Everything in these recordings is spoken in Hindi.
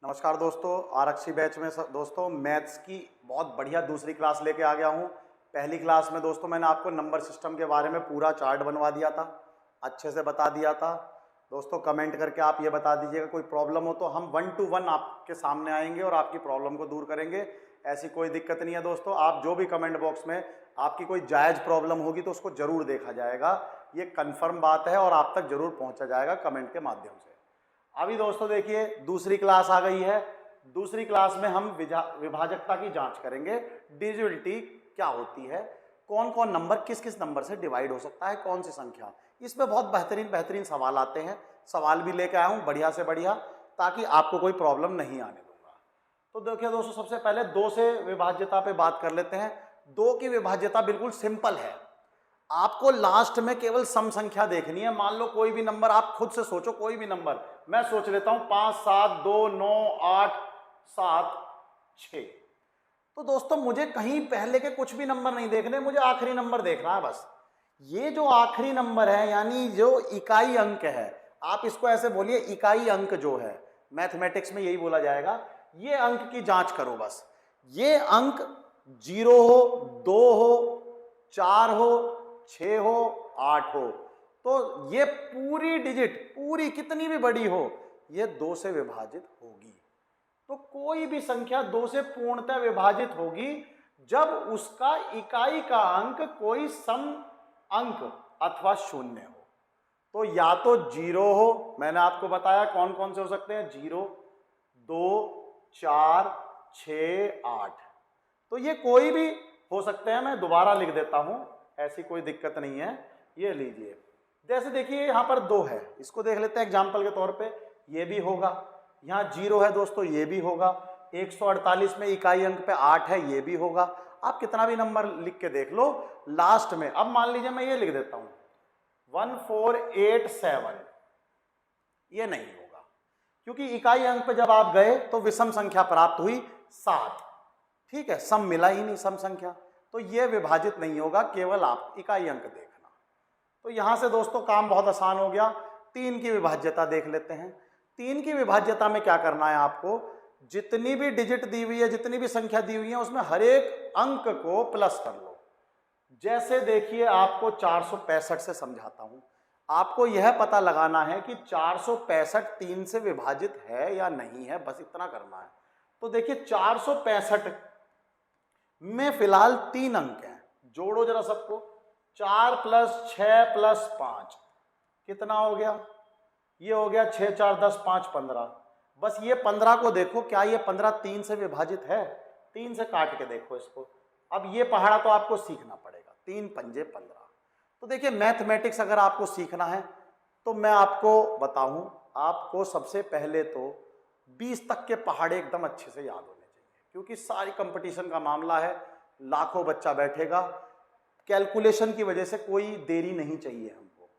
नमस्कार दोस्तों, आरक्षी बैच में दोस्तों मैथ्स की बहुत बढ़िया दूसरी क्लास लेके आ गया हूँ। पहली क्लास में दोस्तों मैंने आपको नंबर सिस्टम के बारे में पूरा चार्ट बनवा दिया था, अच्छे से बता दिया था। दोस्तों कमेंट करके आप ये बता दीजिएगा कोई प्रॉब्लम हो तो हम 1 to 1 आपके सामने आएंगे और आपकी प्रॉब्लम को दूर करेंगे। ऐसी कोई दिक्कत नहीं है दोस्तों। आप जो भी कमेंट बॉक्स में आपकी कोई जायज़ प्रॉब्लम होगी तो उसको ज़रूर देखा जाएगा, ये कन्फर्म बात है और आप तक ज़रूर पहुँचा जाएगा कमेंट के माध्यम से। अभी दोस्तों देखिए दूसरी क्लास आ गई है। दूसरी क्लास में हम विभाजकता की जांच करेंगे। डिविजिबिलिटी क्या होती है, कौन कौन नंबर किस किस नंबर से डिवाइड हो सकता है, कौन सी संख्या। इसमें बहुत बेहतरीन बेहतरीन सवाल आते हैं। सवाल भी लेकर आया हूँ बढ़िया से बढ़िया, ताकि आपको कोई प्रॉब्लम नहीं आने दूंगा। तो देखिए दोस्तों, सबसे पहले 2 से विभाज्यता पे बात कर लेते हैं। 2 की विभाज्यता बिल्कुल सिंपल है। आपको लास्ट में केवल सम संख्या देखनी है। मान लो कोई भी नंबर, आप खुद से सोचो कोई भी नंबर, मैं सोच लेता हूं 5 7 2 9 8 7 6। तो दोस्तों मुझे कहीं पहले के कुछ भी नंबर नहीं देखने, मुझे आखिरी नंबर देखना है बस। ये जो आखिरी नंबर है यानी जो इकाई अंक है, आप इसको ऐसे बोलिए इकाई अंक जो है, मैथमेटिक्स में यही बोला जाएगा। ये अंक की जांच करो बस। ये अंक 0 हो, 2 हो, 4 हो, 6 हो, 8 हो, तो ये पूरी डिजिट पूरी कितनी भी बड़ी हो ये 2 से विभाजित होगी। तो कोई भी संख्या 2 से पूर्णतः विभाजित होगी जब उसका इकाई का अंक कोई सम अंक अथवा शून्य हो। तो या तो 0 हो, मैंने आपको बताया कौन कौन से हो सकते हैं, 0 2 4 6 8। तो ये कोई भी हो सकते हैं। मैं दोबारा लिख देता हूं, ऐसी कोई दिक्कत नहीं है। ये लीजिए, जैसे देखिए यहां पर 2 है, इसको देख लेते हैं एग्जाम्पल के तौर पे। ये भी होगा। यहाँ 0 है दोस्तों, ये भी होगा। 148 में इकाई अंक पे 8 है, ये भी होगा। आप कितना भी नंबर लिख के देख लो लास्ट में। अब मान लीजिए मैं ये लिख देता हूं 1487, ये नहीं होगा क्योंकि इकाई अंक पे जब आप गए तो विषम संख्या प्राप्त हुई 7। ठीक है, सम मिला ही नहीं, सम संख्या, तो ये विभाजित नहीं होगा, केवल आप इकाई अंक देखना। तो यहां से दोस्तों काम बहुत आसान हो गया। 3 की विभाज्यता देख लेते हैं। 3 की विभाज्यता में क्या करना है आपको, जितनी भी डिजिट दी हुई है, जितनी भी संख्या दी हुई है, उसमें हर एक अंक को प्लस कर लो। जैसे देखिए आपको 465 से समझाता हूं। आपको यह पता लगाना है कि 465 3 से विभाजित है या नहीं है, बस इतना करना है। तो देखिए 465 में फिलहाल 3 अंक हैं, जोड़ो जरा सबको। 4 + 6 + 5 कितना हो गया, ये हो गया 6 4 10 5 15। बस ये 15 को देखो, क्या ये 15 3 से विभाजित है? 3 से काट के देखो इसको। अब ये पहाड़ा तो आपको सीखना पड़ेगा, 3 पंजे 15। तो देखिए मैथमेटिक्स अगर आपको सीखना है तो मैं आपको बताऊं, आपको सबसे पहले तो 20 तक के पहाड़े एकदम अच्छे से याद होने चाहिए, क्योंकि सारी कंपटीशन का मामला है, लाखों बच्चा बैठेगा। कैलकुलेशन की वजह से कोई देरी नहीं चाहिए हमको।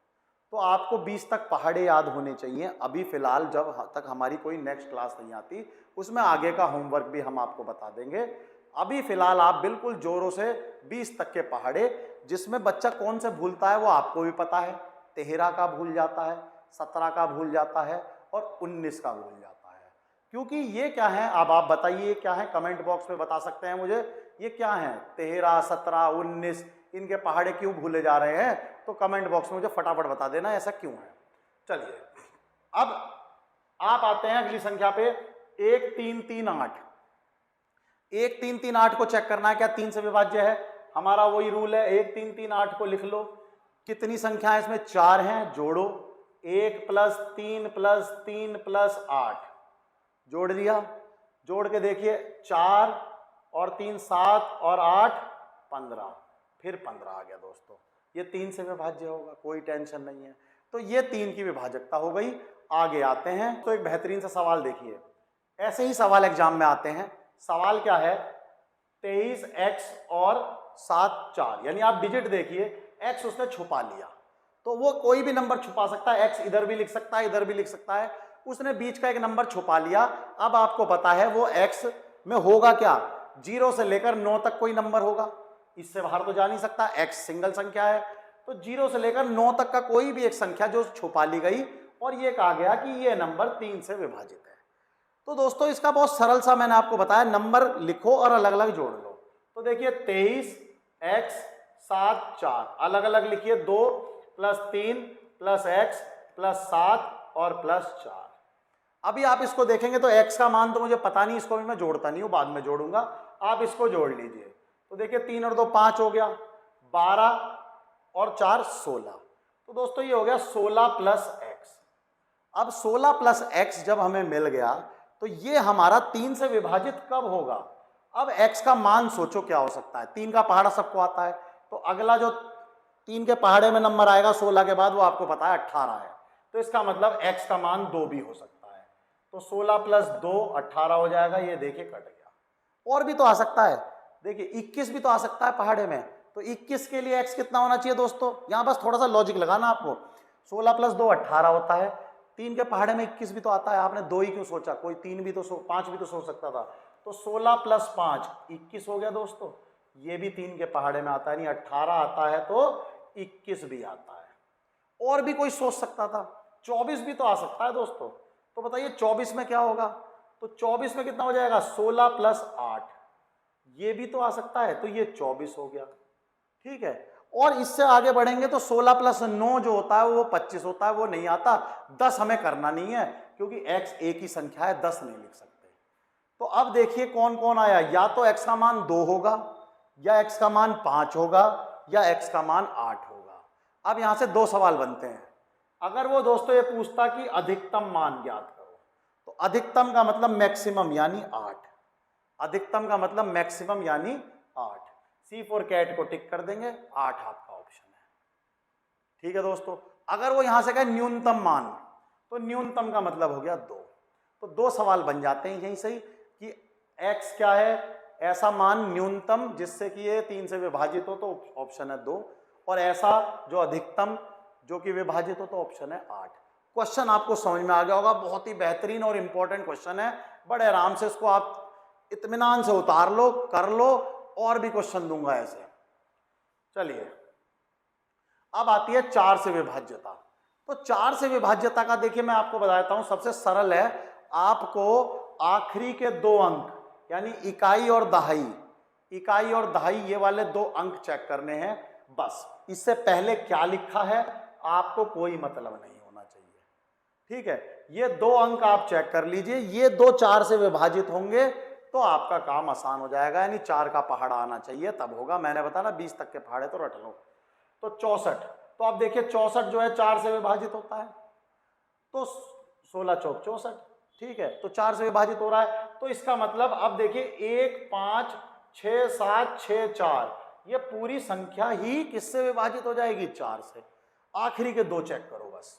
तो आपको 20 तक पहाड़े याद होने चाहिए। अभी फिलहाल जब तक हमारी कोई नेक्स्ट क्लास नहीं आती उसमें आगे का होमवर्क भी हम आपको बता देंगे। अभी फिलहाल आप बिल्कुल जोरों से 20 तक के पहाड़े, जिसमें बच्चा कौन से भूलता है वो आपको भी पता है। 13 का भूल जाता है, 17 का भूल जाता है और 19 का भूल जाता है। क्योंकि ये क्या है, अब आप बताइए क्या है, कमेंट बॉक्स में बता सकते हैं मुझे, ये क्या है 13 17 19, इनके पहाड़े क्यों भूले जा रहे हैं? तो कमेंट बॉक्स में मुझे फटाफट बता देना ऐसा क्यों है। चलिए अब आप आते हैं अगली संख्या पे, 1 3 3 8। 1 3 3 8 को चेक करना है क्या 3 से विभाज्य है। हमारा वही रूल है, 1 3 3 8 को लिख लो। कितनी संख्या है इसमें, 4 हैं, जोड़ो। 1 + 3 + 3 + 8, जोड़ दिया। जोड़ के देखिए 4 और 3 7 और 8 15, फिर 15 आ गया दोस्तों। ये 3 से विभाज्य होगा, कोई टेंशन नहीं है। तो ये 3 की विभाजकता हो गई। आगे आते हैं तो एक बेहतरीन सा सवाल देखिए। ऐसे ही सवाल एग्जाम में आते हैं। सवाल क्या है, 23x और 7 4, यानी आप डिजिट देखिए, x उसने छुपा लिया। तो वो कोई भी नंबर छुपा सकता है, x इधर भी लिख सकता है, इधर भी लिख सकता है। उसने बीच का एक नंबर छुपा लिया। अब आपको पता है वो x में होगा क्या, 0 से लेकर 9 तक कोई नंबर होगा, इससे बाहर तो जा नहीं सकता। x सिंगल संख्या है, तो 0 से लेकर 9 तक का कोई भी एक संख्या जो छुपा ली गई, और ये कहा गया कि ये नंबर 3 से विभाजित है। तो दोस्तों इसका बहुत सरल सा मैंने आपको बताया, नंबर लिखो और अलग अलग जोड़ लो। तो देखिए 23x 7 4 अलग अलग लिखिए, 2 + 3 + x + 7 और +4। अभी आप इसको देखेंगे तो x का मान तो मुझे पता नहीं, इसको भी मैं जोड़ता नहीं हूं, बाद में जोड़ूंगा, आप इसको जोड़ लीजिए। तो देखिए 3 और 2 5 हो गया, 12 और 4 16। तो दोस्तों ये हो गया 16 + x। अब 16 + x जब हमें मिल गया तो ये हमारा 3 से विभाजित कब होगा? अब x का मान सोचो क्या हो सकता है, 3 का पहाड़ा सबको आता है, तो अगला जो 3 के पहाड़े में नंबर आएगा 16 के बाद वो आपको पता है 18 है, तो इसका मतलब x का मान 2 भी हो सकता है। तो 16 + 2 18 हो जाएगा, ये देखिए कट गया। और भी तो आ सकता है, देखिए 21 भी तो आ सकता है पहाड़े में, तो 21 के लिए x कितना होना चाहिए दोस्तों? यहां बस थोड़ा सा लॉजिक लगाना आपको, 16 + 2 18 होता है, 3 के पहाड़े में 21 भी तो आता है, आपने 2 ही क्यों सोचा? कोई 3 भी तो 5 भी तो सोच सकता था। तो 16 + 5 21 हो गया दोस्तों, ये भी 3 के पहाड़े में आता है, नहीं 18 आता है तो 21 भी आता है। और भी कोई सोच सकता था, 24 भी तो आ सकता है दोस्तों। तो बताइए 24 में क्या होगा? तो 24 में कितना हो जाएगा? 16 + 8, ये भी तो आ सकता है, तो ये 24 हो गया। ठीक है, और इससे आगे बढ़ेंगे तो 16 + 9 जो होता है वो 25 होता है, वो नहीं आता। 10 हमें करना नहीं है क्योंकि x एक ही संख्या है, 10 नहीं लिख सकते। तो अब देखिए कौन कौन आया, या तो x का मान 2 होगा, या x का मान 5 होगा, या x का मान 8 होगा। अब यहां से 2 सवाल बनते हैं। अगर वो दोस्तों ये पूछता कि अधिकतम मान ज्ञात करो, तो अधिकतम का मतलब मैक्सिमम यानी 8, अधिकतम का मतलब मैक्सिमम यानी 8। C फॉर कैट को टिक कर देंगे, 8 आपका ऑप्शन है। ठीक है दोस्तों, अगर वो यहां से कहे न्यूनतम मान, तो न्यूनतम का मतलब हो गया 2। तो 2 सवाल बन जाते हैं यहीं से ही कि x क्या है, ऐसा मान न्यूनतम जिससे कि ये 3 से विभाजित हो, तो ऑप्शन है 2, और ऐसा जो अधिकतम जो कि विभाजित हो, तो ऑप्शन है 8। क्वेश्चन आपको समझ में आ गया होगा, बहुत ही बेहतरीन और इंपॉर्टेंट क्वेश्चन है, बड़े आराम से इसको आप इत्मीनान से उतार लो, कर लो, और भी क्वेश्चन दूंगा ऐसे। चलिए अब आती है 4 से विभाज्यता। तो 4 से विभाज्यता का देखिए मैं आपको बताता हूं, सबसे सरल है, आपको आखिरी के 2 अंक यानी इकाई और दहाई, इकाई और दहाई ये वाले 2 अंक चेक करने हैं बस। इससे पहले क्या लिखा है आपको कोई मतलब नहीं होना चाहिए। ठीक है, ये 2 अंक आप चेक कर लीजिए, ये 2 4 से विभाजित होंगे तो आपका काम आसान हो जाएगा, यानी 4 का पहाड़ा आना चाहिए तब होगा। मैंने बताया 20 तक के पहाड़े तो रट लो। तो 64, तो आप देखिए 64 जो है 4 से विभाजित होता है, तो 16 चौक 64। ठीक है, तो 4 से विभाजित हो रहा है, तो इसका मतलब अब देखिए 1 5 6 7 6 4, ये पूरी संख्या ही किससे विभाजित हो जाएगी? 4 से। आखिरी के 2 चेक करो बस।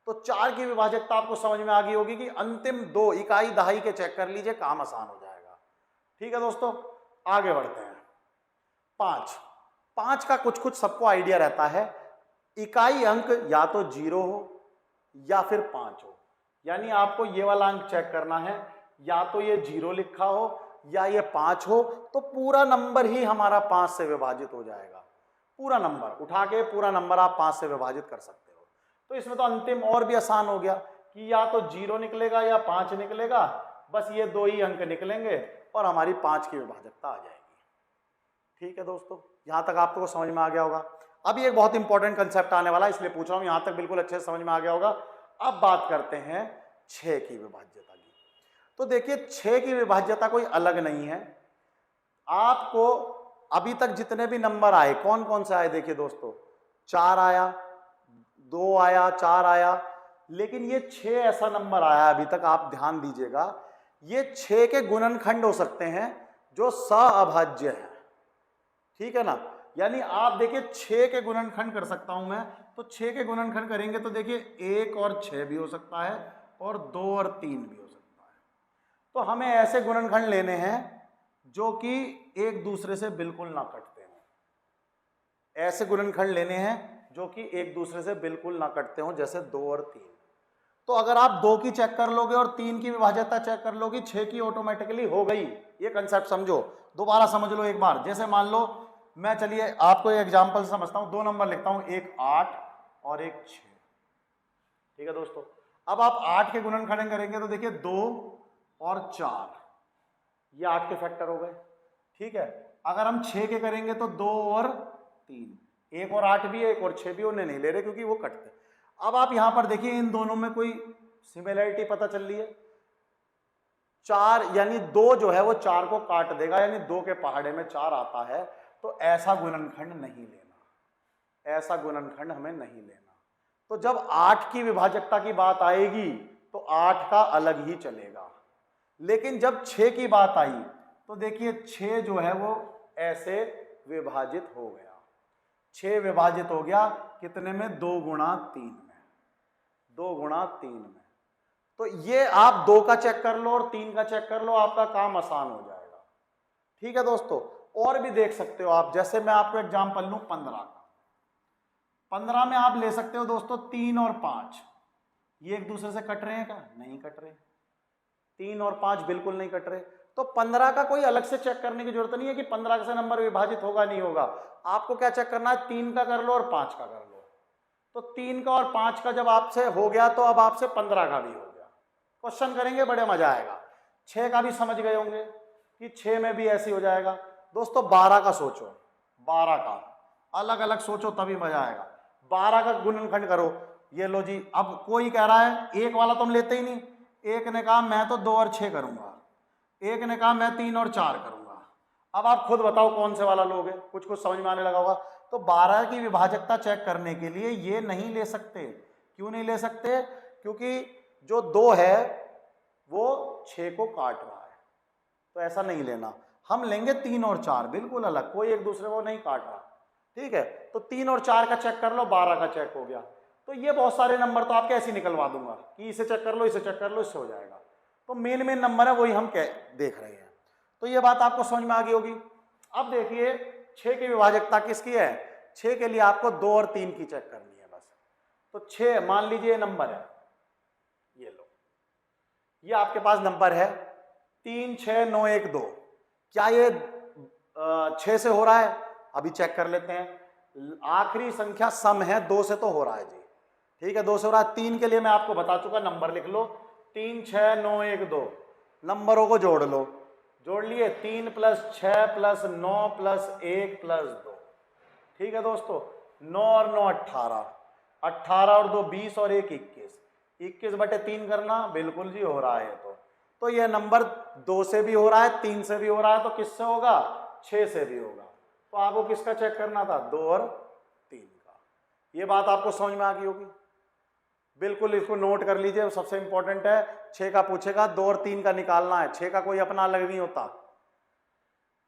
तो 4 की विभाजकता आपको समझ में आ गई होगी कि अंतिम 2 इकाई दहाई के चेक कर लीजिए, काम आसान हो जाएगा। ठीक है दोस्तों, आगे बढ़ते हैं। 5 का कुछ कुछ सबको आइडिया रहता है, इकाई अंक या तो 0 हो या फिर 5 हो, यानी आपको ये वाला अंक चेक करना है, या तो ये 0 लिखा हो या ये 5 हो, तो पूरा नंबर ही हमारा 5 से विभाजित हो जाएगा। पूरा नंबर उठा के पूरा नंबर आप 5 से विभाजित कर सकते हो। तो इसमें तो अंतिम और भी आसान हो गया कि या तो 0 निकलेगा या 5 निकलेगा, बस ये 2 ही अंक निकलेंगे और हमारी 5 की विभाजकता आ जाएगी। ठीक है दोस्तों, यहां तक आपको समझ में आ गया होगा। अभी एक बहुत इंपॉर्टेंट कंसेप्ट आने वाला है, इसलिए पूछ रहा हूं, यहां तक बिल्कुल अच्छे से समझ में आ गया होगा। अब बात करते हैं 6 की विभाज्यता की। तो देखिए 6 की विभाज्यता कोई अलग नहीं है, आपको अभी तक जितने भी नंबर आए, कौन कौन से आए देखिए दोस्तों, 4 आया, 2 आया, 4 आया, लेकिन ये 6 ऐसा नंबर आया अभी तक, आप ध्यान दीजिएगा, ये 6 के गुणनखंड हो सकते हैं जो सअभाज्य है। ठीक है ना, यानी आप देखिए 6 के गुणनखंड कर सकता हूं मैं, तो 6 के गुणनखंड करेंगे तो देखिए 1 और 6 भी हो सकता है, और 2 और 3 भी हो सकता है। तो हमें ऐसे गुणनखंड लेने हैं जो कि एक दूसरे से बिल्कुल ना कटते हों, ऐसे गुणनखंड लेने हैं जो कि एक दूसरे से बिल्कुल ना कटते हों, जैसे 2 और 3। तो अगर आप 2 की चेक कर लोगे और 3 की विभाज्यता चेक कर लोगे, 6 की ऑटोमेटिकली हो गई। ये कंसेप्ट समझो, दोबारा समझ लो एक बार। जैसे मान लो मैं, चलिए आपको एक एग्जांपल से समझता हूं, 2 नंबर लिखता हूं, एक 8 और एक 6। ठीक है दोस्तों, अब आप 8 के गुणनखंड करेंगे तो देखिए 2 और 4, ये 8 के फैक्टर हो गए। ठीक है, अगर हम 6 के करेंगे तो 2 और 3, 1 और 8 भी है, 1 और 6 भी, उन्हें नहीं ले रहे क्योंकि वो कटते। अब आप यहां पर देखिए इन दोनों में कोई सिमिलरिटी पता चल रही है। 4 यानी 2 जो है वो 4 को काट देगा, यानी 2 के पहाड़े में 4 आता है, तो ऐसा गुणनखंड नहीं लेना, ऐसा गुणनखंड हमें नहीं लेना। तो जब 8 की विभाजकता की बात आएगी तो 8 का अलग ही चलेगा, लेकिन जब 6 की बात आई तो देखिए 6 जो है वो ऐसे विभाजित हो गया, 6 विभाजित हो गया कितने में, 2 गुणा 3 में, 2 गुणा 3 में। तो ये आप 2 का चेक कर लो और 3 का चेक कर लो, आपका काम आसान हो जाएगा। ठीक है दोस्तों, और भी देख सकते हो आप, जैसे मैं आपको एग्जांपल लूं 15 का। 15 में आप ले सकते हो दोस्तों 3 और 5, ये एक दूसरे से कट रहे हैं क्या, नहीं कट रहे, 3 और 5 बिल्कुल नहीं कट रहे। तो 15 का कोई अलग से चेक करने की जरूरत नहीं है कि 15 से नंबर विभाजित होगा नहीं होगा। आपको क्या चेक करना है, 3 का कर लो और 5 का कर लो। तो 3 का और 5 का जब आपसे हो गया तो अब आपसे 15 का भी हो गया। क्वेश्चन करेंगे, बड़े मजा आएगा। 6 का भी समझ गए होंगे कि 6 में भी ऐसे हो जाएगा। दोस्तों 12 का सोचो, 12 का अलग अलग सोचो तभी मजा आएगा। 12 का गुणनखंड करो, ये लो जी। अब कोई कह रहा है, एक वाला तुम लेते ही नहीं, एक ने कहा मैं तो 2 और 6 करूंगा, एक ने कहा मैं 3 और 4 करूंगा। अब आप खुद बताओ कौन से वाला लोगे, कुछ कुछ समझ में आने लगा होगा। तो 12 की विभाजकता चेक करने के लिए ये नहीं ले सकते। क्यों नहीं ले सकते, क्योंकि जो 2 है वो 6 को काट रहा है, तो ऐसा नहीं लेना। हम लेंगे 3 और 4 बिल्कुल अलग, कोई एक दूसरे को नहीं काट रहा। ठीक है, तो 3 और 4 का चेक कर लो, 12 का चेक हो गया। तो ये बहुत सारे नंबर तो आपके ऐसे निकलवा दूंगा कि इसे चेक कर लो, इसे चेक कर लो, इससे हो जाएगा। तो मेन मेन नंबर है वही हम देख रहे हैं। तो ये बात आपको समझ में आ गई होगी। अब देखिए 6 की विभाजकता किसकी है, 6 के लिए आपको 2 और 3 की चेक करनी है बस। तो 6 मान लीजिए नंबर है, ये लो, ये आपके पास नंबर है 3 6 9 1 2। क्या ये 6 से हो रहा है, अभी चेक कर लेते हैं। आखिरी संख्या सम है, 2 से तो हो रहा है जी। ठीक है, 2 से हो रहा है। 3 के लिए मैं आपको बता चुका, नंबर लिख लो 3 6 9 1 2। नंबरों को जोड़ लो, जोड़ लिए, 3 + 6 + 9 + 1 + 2। ठीक है दोस्तों, 9 और 9 18, 18 और 2 20 और 1 21, 21/3 करना, बिल्कुल जी हो रहा है। तो यह नंबर 2 से भी हो रहा है, 3 से भी हो रहा है, तो किससे होगा, 6 से भी होगा। तो आपको किसका चेक करना था, 2 और 3 का। ये बात आपको समझ में आ गई होगी। बिल्कुल इसको नोट कर लीजिए, सबसे इंपॉर्टेंट है। 6 का पूछेगा, 2 और 3 का निकालना है, 6 का कोई अपना अलग नहीं होता।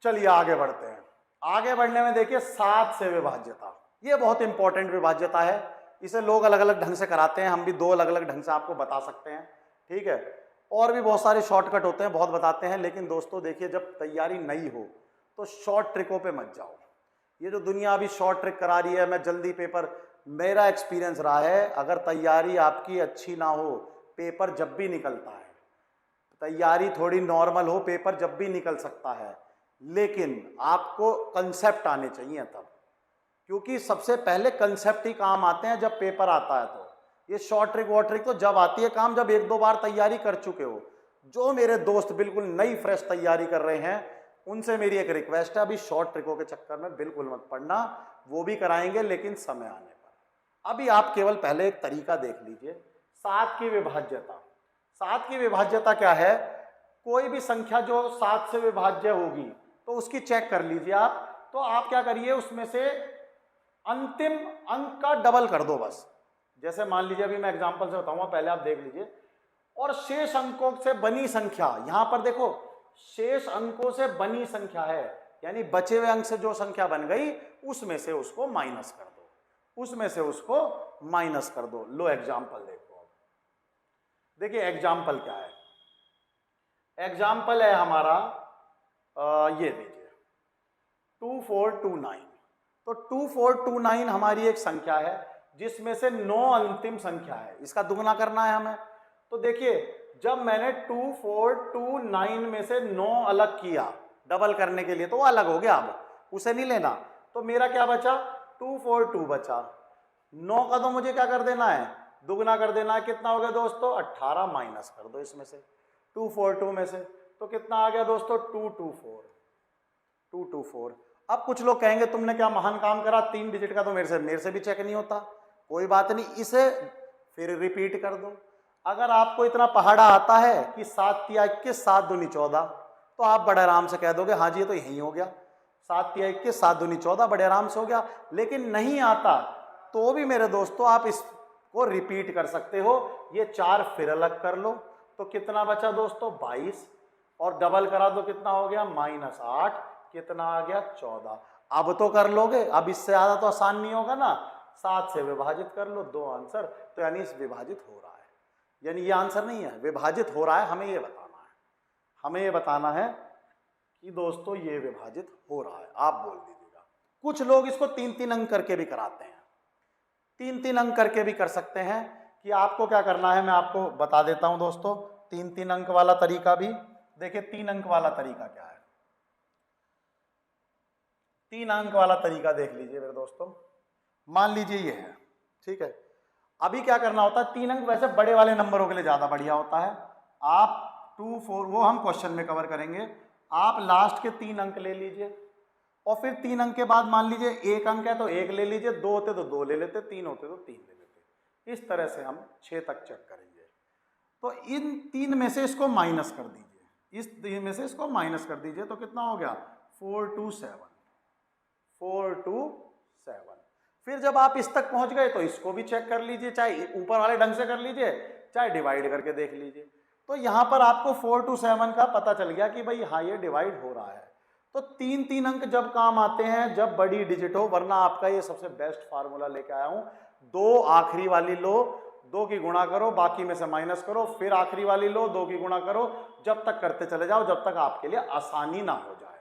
चलिए आगे बढ़ते हैं। आगे बढ़ने में देखिए 7 से विभाज्यता, ये बहुत इंपॉर्टेंट विभाज्यता है। इसे लोग अलग अलग ढंग से कराते हैं, हम भी 2 अलग अलग ढंग से आपको बता सकते हैं। ठीक है, और भी बहुत सारे शॉर्टकट होते हैं, बहुत बताते हैं। लेकिन दोस्तों देखिए, जब तैयारी नहीं हो तो शॉर्ट ट्रिकों पे मत जाओ। ये जो दुनिया अभी शॉर्ट ट्रिक करा रही है, मैं जल्दी पेपर, मेरा एक्सपीरियंस रहा है, अगर तैयारी आपकी अच्छी ना हो, पेपर जब भी निकलता है, तैयारी थोड़ी नॉर्मल हो, पेपर जब भी निकल सकता है। लेकिन आपको कंसेप्ट आने चाहिए तब, क्योंकि सबसे पहले कंसेप्ट ही काम आते हैं जब पेपर आता है। तो ये शॉर्ट ट्रिक वॉट ट्रिक तो जब आती है काम, जब 1-2 बार तैयारी कर चुके हो। जो मेरे दोस्त बिल्कुल नई फ्रेश तैयारी कर रहे हैं, उनसे मेरी एक रिक्वेस्ट है, अभी शॉर्ट ट्रिकों के चक्कर में बिल्कुल मत पड़ना, वो भी कराएंगे लेकिन समय आने पर। अभी आप केवल पहले एक तरीका देख लीजिए, 7 की विभाज्यता। 7 की विभाज्यता क्या है, कोई भी संख्या जो 7 से विभाज्य होगी तो उसकी चेक कर लीजिए आप। तो आप क्या करिए, उसमें से अंतिम अंक का डबल कर दो बस। जैसे मान लीजिए, अभी मैं एग्जांपल से बताऊंगा, पहले आप देख लीजिए। और शेष अंकों से बनी संख्या, यहां पर देखो शेष अंकों से बनी संख्या है, यानी बचे हुए अंक से जो संख्या बन गई उसमें से उसको माइनस कर दो, उसमें से उसको माइनस कर दो। लो एग्जांपल देखो, देखिए एग्जांपल क्या है। एग्जांपल है हमारा ये लीजिए 2429। तो 2429 हमारी एक संख्या है जिसमें से 9 अंतिम संख्या है, इसका दुगना करना है हमें। तो देखिए, जब मैंने 2429 में से 9 अलग किया डबल करने के लिए, तो वो अलग हो गया, अब उसे नहीं लेना। तो मेरा क्या बचा, 242 बचा। 9 का तो मुझे क्या कर देना है, दुगना कर देना है। कितना हो गया दोस्तों, 18 माइनस कर दो इसमें से। 242 में से, तो कितना आ गया दोस्तों 224। अब कुछ लोग कहेंगे तुमने क्या महान काम करा, 3 डिजिट का तो मेरे से भी चेक नहीं होता। कोई बात नहीं, इसे फिर रिपीट कर दो। अगर आपको इतना पहाड़ा आता है कि 7 तिया 21 7 दूनी 14, तो आप बड़े आराम से कह दोगे हाँ जी ये तो यही हो गया, 7 तिया 21 7 दूनी 14, बड़े आराम से हो गया। लेकिन नहीं आता तो भी मेरे दोस्तों आप इसको रिपीट कर सकते हो। ये 4 फिर अलग कर लो, तो कितना बचा दोस्तों 22, और डबल करा दो कितना हो गया -8, कितना आ गया 14। अब तो कर लोगे, अब इससे ज़्यादा तो आसान नहीं होगा ना। 7 से विभाजित कर लो, 2 आंसर। तो यानी इस विभाजित हो रहा है, यानी ये आंसर नहीं है, विभाजित हो रहा है। हमें ये बताना है, हमें ये बताना है कि दोस्तों ये विभाजित हो रहा है। आप बोल दीजिएगा। कुछ लोग इसको 3-3 अंक करके भी कराते हैं, 3-3 अंक करके भी कर सकते हैं। कि आपको क्या करना है मैं आपको बता देता हूं दोस्तों। 3-3 अंक वाला तरीका भी देखिए। 3 अंक वाला तरीका क्या है, 3 अंक वाला तरीका देख लीजिए मेरे दोस्तों। मान लीजिए ये है, ठीक है। अभी क्या करना होता है, 3 अंक वैसे बड़े वाले नंबरों के लिए ज्यादा बढ़िया होता है। आप 2 4 वो हम क्वेश्चन में कवर करेंगे। आप लास्ट के 3 अंक ले लीजिए, और फिर 3 अंक के बाद मान लीजिए 1 अंक है तो 1 ले लीजिए, 2 होते तो 2 ले लेते, 3 होते तो 3 ले लेते। इस तरह से हम 6 तक चेक करेंगे। तो इन 3 में से इसको माइनस कर दीजिए, इस 3 में से इसको माइनस कर दीजिए, तो कितना हो गया 427। फिर जब आप इस तक पहुंच गए तो इसको भी चेक कर लीजिए, चाहे ऊपर वाले ढंग से कर लीजिए, चाहे डिवाइड करके देख लीजिए। तो यहां पर आपको 427 का पता चल गया कि भाई हाँ ये डिवाइड हो रहा है। तो 3-3 अंक जब काम आते हैं जब बड़ी डिजिट हो, वरना आपका ये सबसे बेस्ट फार्मूला लेके आया हूं। 2 आखिरी वाली लो, 2 की गुणा करो, बाकी में से माइनस करो, फिर आखिरी वाली लो, 2 की गुणा करो, जब तक करते चले जाओ जब तक आपके लिए आसानी ना हो जाए।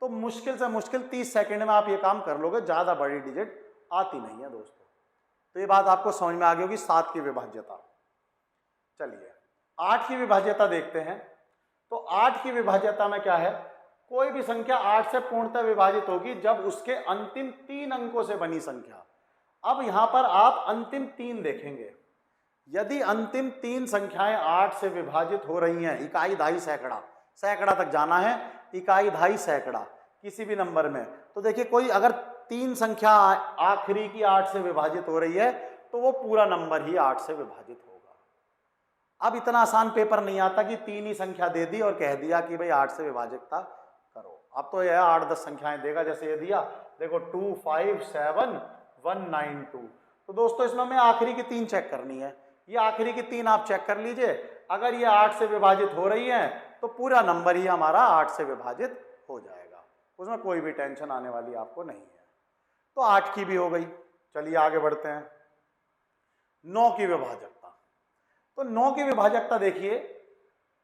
तो मुश्किल से मुश्किल 30 सेकंड में आप ये काम कर लोगे, ज्यादा बड़ी डिजिट आती नहीं है दोस्तों। तो ये बात आपको समझ में आ गई होगी। 7 की विभाज्यता। चलिए 8 की विभाज्यता देखते हैं। तो 8 की विभाज्यता में क्या है, कोई भी संख्या 8 से पूर्णतः विभाजित होगी जब उसके अंतिम 3 अंकों से बनी संख्या। अब यहां पर आप अंतिम 3 देखेंगे। यदि अंतिम 3 संख्याएं 8 से विभाजित हो रही हैं, इकाई, दहाई, सैकड़ा, सैकड़ा तक जाना है, इकाई, दहाई, सैकड़ा किसी भी नंबर में, तो देखिए कोई अगर 3 संख्या आखिरी की 8 से विभाजित हो रही है तो वो पूरा नंबर ही 8 से विभाजित होगा। अब इतना आसान पेपर नहीं आता कि 3 ही संख्या दे दी और कह दिया कि भाई 8 से विभाजितता करो। अब तो यह 8-10 संख्याएं देगा, जैसे ये दिया देखो 2 5 7 1 9 2। तो दोस्तों इसमें हमें आखिरी की 3 चेक करनी है। ये आखिरी की 3 आप चेक कर लीजिए। अगर ये 8 से विभाजित हो रही है तो पूरा नंबर ही हमारा 8 से विभाजित हो जाएगा, उसमें कोई भी टेंशन आने वाली आपको नहीं है। तो 8 की भी हो गई। चलिए आगे बढ़ते हैं। 9 की विभाजकता। तो 9 की विभाजकता देखिए,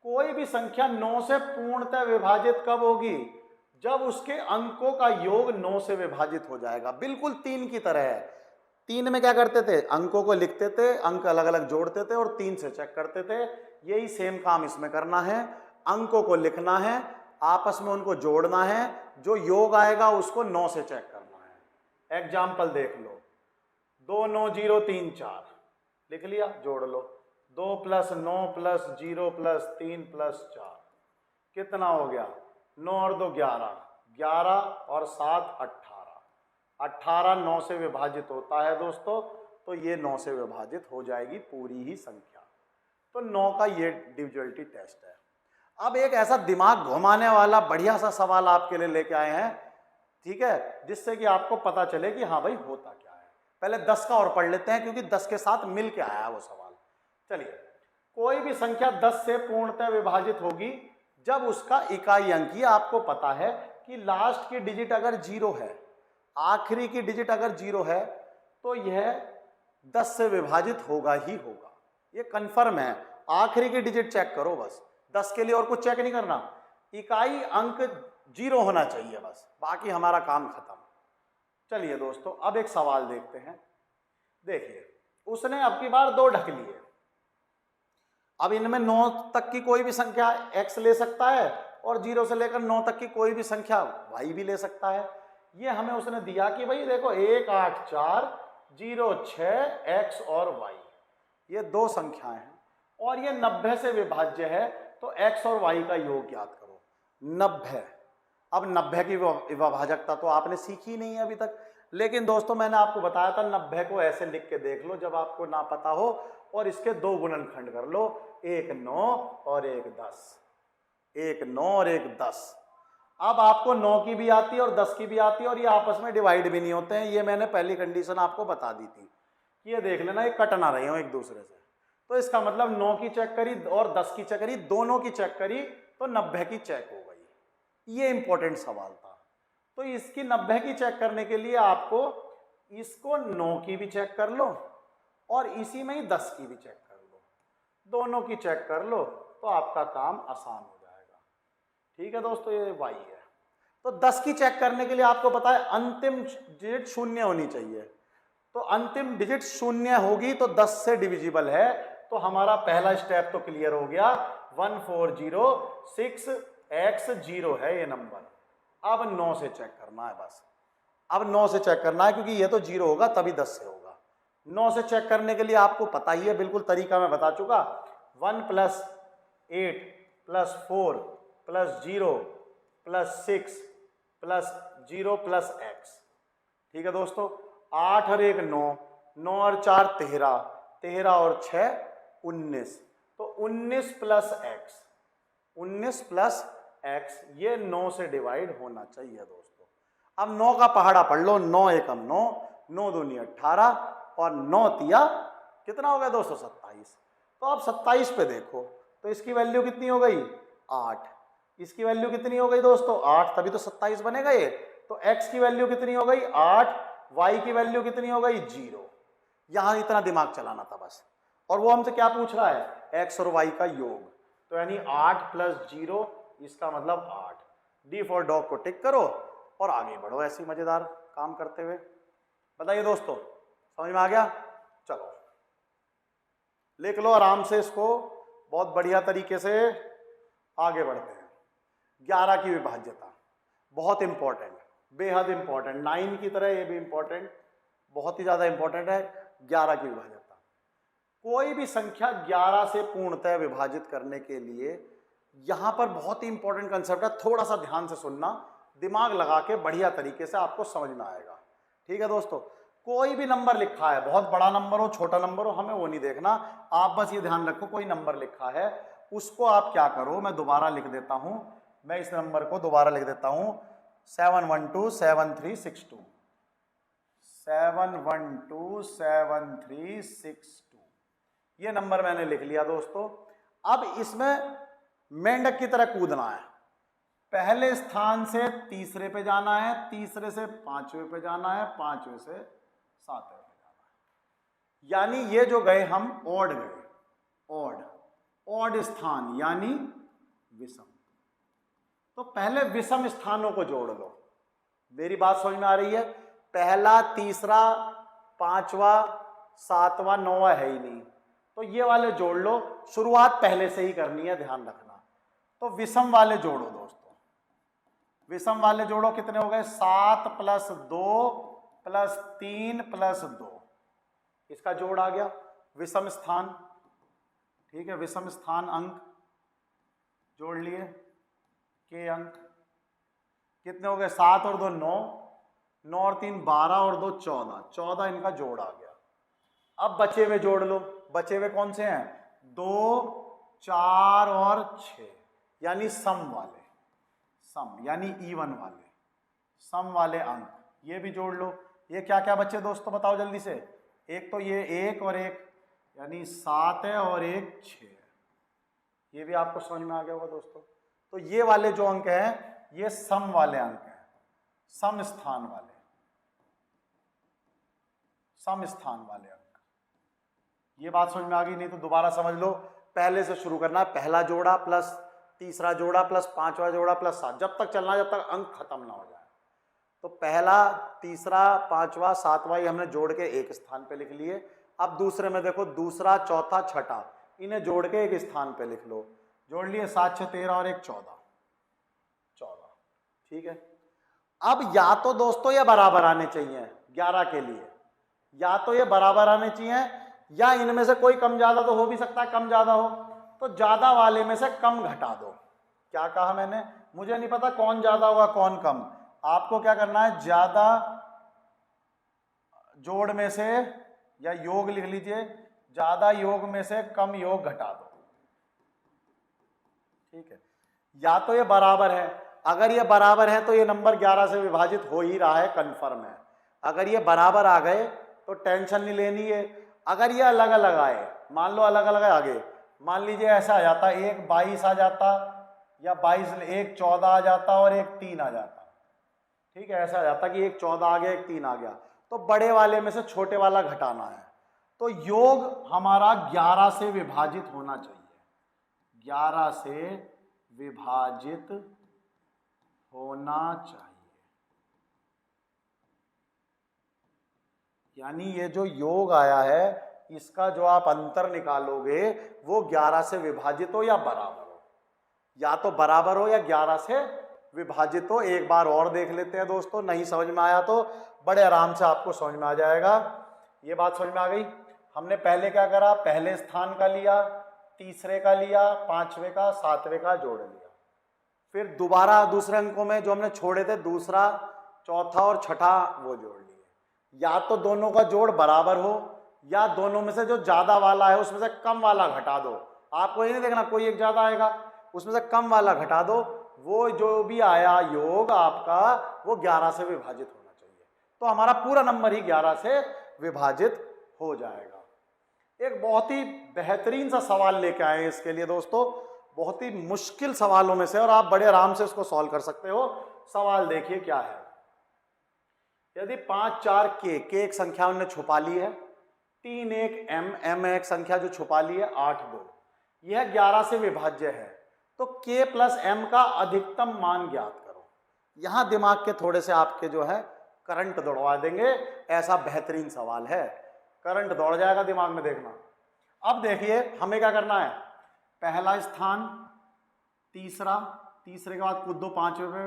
कोई भी संख्या 9 से पूर्णतः विभाजित कब होगी, जब उसके अंकों का योग 9 से विभाजित हो जाएगा। बिल्कुल 3 की तरह है। 3 में क्या करते थे, अंकों को लिखते थे, अंक अलग अलग जोड़ते थे और 3 से चेक करते थे। यही सेम काम इसमें करना है। अंकों को लिखना है, आपस में उनको जोड़ना है, जो योग आएगा उसको 9 से चेक करना है। एग्जाम्पल देख लो, 2 9 0 3 4 लिख लिया, जोड़ लो। 2 + 9 + 0 + 3 + 4 कितना हो गया, 9 और 2 11, 11 और 7 18, 18 9 से विभाजित होता है दोस्तों। तो ये 9 से विभाजित हो जाएगी पूरी ही संख्या। तो 9 का ये डिविजिबिलिटी टेस्ट है। अब एक ऐसा दिमाग घुमाने वाला बढ़िया सा सवाल आपके लिए लेके आए हैं, ठीक है, जिससे कि आपको पता चले कि हाँ भाई होता क्या है। पहले 10 का और पढ़ लेते हैं क्योंकि 10 के साथ मिल के आया वो सवाल। चलिए, कोई भी संख्या 10 से पूर्णतः विभाजित होगी जब उसका इकाई अंक, ये आपको पता है कि लास्ट की डिजिट अगर 0 है, आखिरी की डिजिट अगर 0 है, तो यह 10 से विभाजित होगा ही होगा। ये कंफर्म है। आखिरी की डिजिट चेक करो बस, 10 के लिए और कुछ चेक नहीं करना। इकाई अंक 0 होना चाहिए बस, बाकी हमारा काम खत्म। चलिए दोस्तों, अब एक सवाल देखते हैं। देखिए, उसने अब की बार 2 ढक लिए। अब इनमें 9 तक की कोई भी संख्या x ले सकता है और 0 से लेकर 9 तक की कोई भी संख्या y भी ले सकता है। ये हमें उसने दिया कि भाई देखो 1 8 4 0 6 x और y, ये 2 संख्याएं हैं और ये 90 से विभाज्य है। तो तो x और y का योग याद करो 90। अब 90 की विभाजकता तो आपने सीखी नहीं है अभी तक, लेकिन दोस्तों मैंने आपको बताया था 90 को ऐसे लिख के देख लो जब आपको ना पता हो, और इसके दो गुणनखंड कर लो, एक 9 और एक 10, एक 9 और एक 10। अब आपको 9 की भी आती है और 10 की भी आती है, और ये आपस में डिवाइड भी नहीं होते हैं। ये मैंने पहली कंडीशन आपको बता दी थी कि ये देख लेना, ये कट ना रही हो एक दूसरे से। तो इसका मतलब 9 की चेक करी और 10 की चेक करी, दोनों की चेक करी तो 90 की चेक हो गई। ये इंपॉर्टेंट सवाल था। तो इसकी 90 की चेक करने के लिए आपको इसको 9 की भी चेक कर लो और इसी में ही 10 की भी चेक कर लो, दोनों की चेक कर लो तो आपका काम आसान हो जाएगा। ठीक है दोस्तों, ये y है। तो 10 की चेक करने के लिए आपको पता है अंतिम डिजिट शून्य होनी चाहिए, तो अंतिम डिजिट शून्य होगी तो 10 से डिविजिबल है, तो हमारा पहला स्टेप तो क्लियर हो गया। 1406x0 है ये नंबर। अब 9 से चेक करना है बस, अब 9 से चेक करना है क्योंकि ये तो 0 होगा तभी 10 से होगा। 9 से चेक करने के लिए आपको पता ही है, बिल्कुल तरीका मैं बता चुका। 1 + 8 + 4 + 0 + 6 + 0 + x। ठीक है दोस्तों, 8 और 1 9, 9 और 4 13, 13 और 6 19, तो 19 + x, 19 + x ये 9 से डिवाइड होना चाहिए दोस्तों। अब 9 का पहाड़ा पढ़ लो, 9 एकम 9, 9 दूनी 18 और 9 तिया कितना हो गया दोस्तों 27। तो अब 27 पे देखो तो इसकी वैल्यू कितनी हो गई 8, इसकी वैल्यू कितनी हो गई दोस्तों 8, तभी तो 27 बनेगा ये। तो x की वैल्यू कितनी हो गई 8, y की वैल्यू कितनी हो गई 0। यहां इतना दिमाग चलाना था बस। और वो हमसे क्या पूछ रहा है x और y का योग, तो यानी 8 + 0 इसका मतलब 8। डी फॉर डॉग को टिक करो और आगे बढ़ो ऐसी मजेदार काम करते हुए। बताइए दोस्तों समझ में आ गया? चलो लिख लो आराम से इसको, बहुत बढ़िया तरीके से आगे बढ़ते हैं। 11 की विभाज्यता बहुत इंपॉर्टेंट, बेहद इंपॉर्टेंट, 9 की तरह ये भी इंपॉर्टेंट, बहुत ही ज्यादा इंपॉर्टेंट है। 11 की विभाज्यता, कोई भी संख्या 11 से पूर्णतः विभाजित करने के लिए यहां पर बहुत ही इंपॉर्टेंट कंसेप्ट है, थोड़ा सा ध्यान से सुनना, दिमाग लगा के बढ़िया तरीके से आपको समझ में आएगा। ठीक है दोस्तों, कोई भी नंबर लिखा है, बहुत बड़ा नंबर हो छोटा नंबर हो हमें वो नहीं देखना, आप बस ये ध्यान रखो कोई नंबर लिखा है उसको आप क्या करो, मैं दोबारा लिख देता हूं, मैं इस नंबर को दोबारा लिख देता हूं 7127362, 7127362, ये नंबर मैंने लिख लिया दोस्तों। अब इसमें मेंढक की तरह कूदना है, पहले स्थान से तीसरे पे जाना है, तीसरे से पांचवें पे जाना है, पांचवें से सातवें पे जाना है। यानी ये जो गए हम ऑड गए, ऑड स्थान यानी विषम, तो पहले विषम स्थानों को जोड़ लो। मेरी बात समझ में आ रही है? पहला, तीसरा, पांचवा, सातवां, नौवां है ही नहीं, तो ये वाले जोड़ लो। शुरुआत पहले से ही करनी है, ध्यान रखना। तो विषम वाले जोड़ो दोस्तों, विषम वाले जोड़ो, कितने हो गए 7 + 2 + 3 + 2, इसका जोड़ आ गया विषम स्थान। ठीक है, विषम स्थान अंक जोड़ लिए के अंक, कितने हो गए 7 और 2 9, 9 और 3 12 और 2 14, 14 इनका जोड़ आ गया। अब बचे हुए जोड़ लो, बचे हुए कौन से हैं 2 4 और 6, यानी सम वाले, सम यानी इवन वाले, सम वाले अंक, ये भी जोड़ लो। ये क्या क्या बच्चे दोस्तों बताओ जल्दी से? एक तो ये 1 और 1 यानी 7 है और 1 6 है, ये भी आपको समझ में आ गया होगा दोस्तों। तो ये वाले जो अंक हैं ये सम वाले अंक हैं, सम स्थान वाले, सम स्थान वाले अंक। ये बात समझ में आ गई? नहीं तो दोबारा समझ लो, पहले से शुरू करना है, पहला जोड़ा प्लस तीसरा जोड़ा प्लस पांचवा जोड़ा प्लस 7, जब तक चलना जब तक अंक खत्म ना हो जाए। तो पहला, तीसरा, पांचवा, सातवां ये हमने जोड़ के एक स्थान पे लिख लिए। अब दूसरे में देखो, दूसरा, चौथा, छठा, इन्हें जोड़ के एक स्थान पे लिख लो। जोड़ लिए 7 6 13 और 1 14, 14। ठीक है, अब या तो दोस्तों ये बराबर आने चाहिए 11 के लिए, या तो ये बराबर आने चाहिए या इनमें से कोई कम ज्यादा तो हो भी सकता है, कम ज्यादा हो। तो तो ज्यादा वाले में से कम घटा दो। क्या कहा मैंने? मुझे नहीं पता कौन ज्यादा होगा कौन कम। आपको क्या करना है, ज्यादा जोड़ में से, या योग लिख लीजिए, ज्यादा योग में से कम योग घटा दो। ठीक है, या तो ये बराबर है, अगर ये बराबर है तो ये नंबर 11 से विभाजित हो ही रहा है, कंफर्म है। अगर ये बराबर आ गए तो टेंशन नहीं लेनी है। अगर ये अलग अलग आए, मान लो अलग अलग आगे, मान लीजिए ऐसा आ जाता, एक 22 आ जाता, या 22, एक 14 आ जाता और एक 3 आ जाता। ठीक है, ऐसा आ जाता कि एक 14 आ गया, एक 3 आ गया, तो बड़े वाले में से छोटे वाला घटाना है। तो योग हमारा 11 से विभाजित होना चाहिए, 11 से विभाजित होना चाहिए। यानी ये जो योग आया है, इसका जो आप अंतर निकालोगे वो 11 से विभाजित हो या बराबर हो, या तो बराबर हो या 11 से विभाजित हो। एक बार और देख लेते हैं दोस्तों, नहीं समझ में आया तो बड़े आराम से आपको समझ में आ जाएगा। ये बात समझ में आ गई? हमने पहले क्या करा, पहले स्थान का लिया, तीसरे का लिया, पांचवे का, सातवें का जोड़ लिया, फिर दोबारा दूसरे अंकों में जो हमने छोड़े थे दूसरा, चौथा और छठा वो जोड़ लिए। या तो दोनों का जोड़ बराबर हो, या दोनों में से जो ज्यादा वाला है उसमें से कम वाला घटा दो। आपको ये नहीं देखना कोई एक ज्यादा आएगा, उसमें से कम वाला घटा दो, वो जो भी आया योग आपका वो 11 से विभाजित होना चाहिए। तो हमारा पूरा नंबर ही 11 से विभाजित हो जाएगा। एक बहुत ही बेहतरीन सा सवाल लेके आए हैं इसके लिए दोस्तों, बहुत ही मुश्किल सवालों में से, और आप बड़े आराम से उसको सॉल्व कर सकते हो। सवाल देखिए क्या है। यदि 5 4 के एक संख्या उन्होंने छुपा ली है, 3 1 m एक संख्या जो छुपा ली है, 8 2, यह 11 से विभाज्य है, तो k प्लस m का अधिकतम मान ज्ञात करो। यहां दिमाग के थोड़े से आपके जो है करंट दौड़वा देंगे, ऐसा बेहतरीन सवाल है, करंट दौड़ जाएगा दिमाग में, देखना। अब देखिए हमें क्या करना है, पहला स्थान, तीसरा, तीसरे के बाद कूदो 5वें पे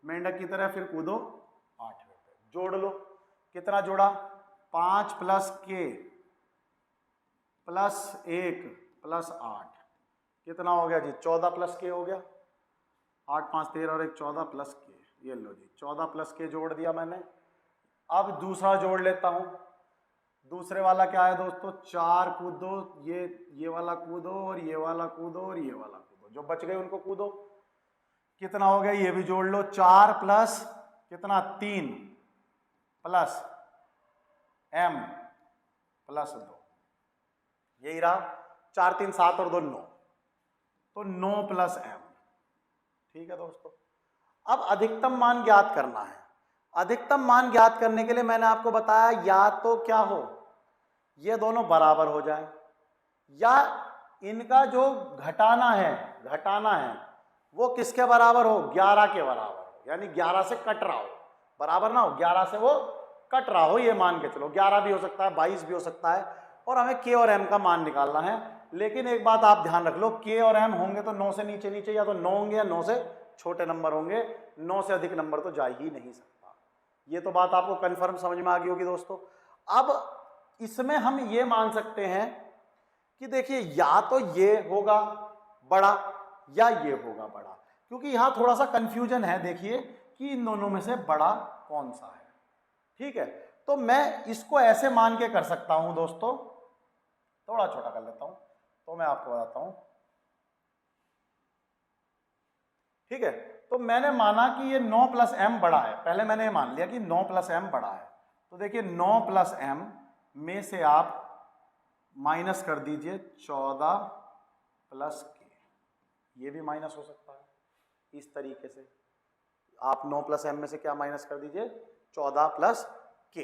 मेंढक की तरह, फिर कूदो 8वें पे, जोड़ लो। कितना जोड़ा, 5 प्लस के प्लस 1 प्लस 8, कितना हो गया जी, 14 प्लस के हो गया। 8 5 13 और 1 14 प्लस के, ये लो जी 14 प्लस के जोड़ दिया मैंने। अब दूसरा जोड़ लेता हूं। दूसरे वाला क्या है दोस्तों, 4 कूदो, ये वाला कूदो और ये वाला कूदो और ये वाला कूदो, जो बच गए उनको कूदो। कितना हो गया, ये भी जोड़ लो, 4 प्लस कितना, 3 प्लस m प्लस 2, यही रहा, 4 3 7 और 2 9, तो 9 प्लस m। ठीक है दोस्तों, अब अधिकतम मान ज्ञात करना है। अधिकतम मान ज्ञात करने के लिए मैंने आपको बताया, या तो क्या हो, ये दोनों बराबर हो जाए, या इनका जो घटाना है वो किसके बराबर हो, 11 के बराबर हो, यानी 11 से कट रहा हो, बराबर ना हो, 11 से वो कट रहा हो, ये मान के चलो। 11 भी हो सकता है, 22 भी हो सकता है, और हमें k और m का मान निकालना है। लेकिन एक बात आप ध्यान रख लो, k और m होंगे तो 9 से नीचे नीचे, या तो 9 होंगे या 9 से छोटे नंबर होंगे, 9 से अधिक नंबर तो जा ही नहीं सकता। ये तो बात आपको कंफर्म समझ में आ गई होगी दोस्तों। अब इसमें हम ये मान सकते हैं कि देखिए, या तो ये होगा बड़ा या ये होगा बड़ा, क्योंकि यहां थोड़ा सा कंफ्यूजन है, देखिए कि इन दोनों में से बड़ा कौन सा है। ठीक है, तो मैं इसको ऐसे मान के कर सकता हूं दोस्तों, थोड़ा छोटा कर लेता हूं तो मैं आपको बताता हूं। ठीक है, तो मैंने माना कि ये 9 प्लस m बड़ा है, पहले मैंने ये मान लिया कि 9 प्लस m बड़ा है, तो देखिए 9 प्लस m में से आप माइनस कर दीजिए 14 प्लस के, ये भी माइनस हो सकता है इस तरीके से। आप 9 प्लस m में से क्या माइनस कर दीजिए, 14 प्लस के।